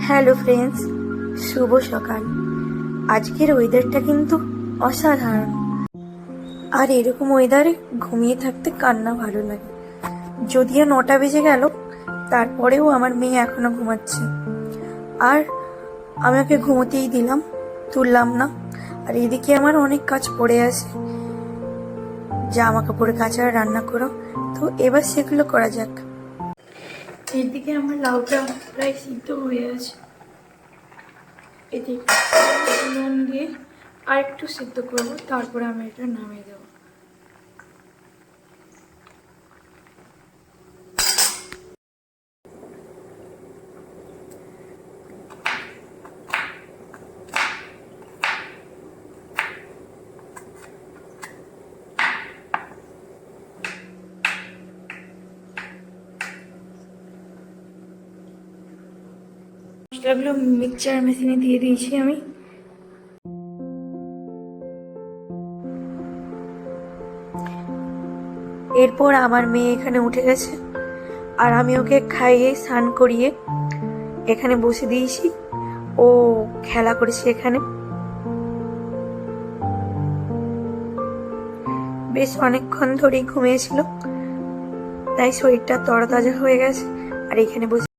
Hello friends, শুভ সকাল। আজকের ওয়েদারটা কিন্তু অসাধারণ। আর এরকম ওয়েদারে ঘুমিয়ে থাকতে কার না ভালো লাগে। যদিও 9টা বেজে গেল, তারপরেও আমার মেয়ে এখনো ঘুমাচ্ছে। আর আমি ওকে ঘুমোতেই দিলাম, তুললাম না। আর এদিকে আমার অনেক কাজ পড়ে আছে, জামা কাপড় কাচা, রান্না করো। তো এবার সেগুলো করা যাক। এদিকে আমার লাউটা প্রায় সিদ্ধ হয়ে আছে। এদিকে নুন দিয়ে আর একটু সিদ্ধ করবো, তারপরে আমি এটা নামিয়ে দেবো। মশলাগুলো মিক্সচার মেশিনে দিয়ে দিয়েছি আমি। এরপর আমার মেয়ে এখানে উঠে গেছে, আর আমি ওকে খাইয়ে স্নান করিয়ে এখানে বসে দিয়েছি। ও খেলা করেছে এখানে। বেশ অনেকক্ষণ ধরেই ঘুমিয়েছিল, তাই শরীরটা তরতাজা হয়ে গেছে। আর এখানে বসে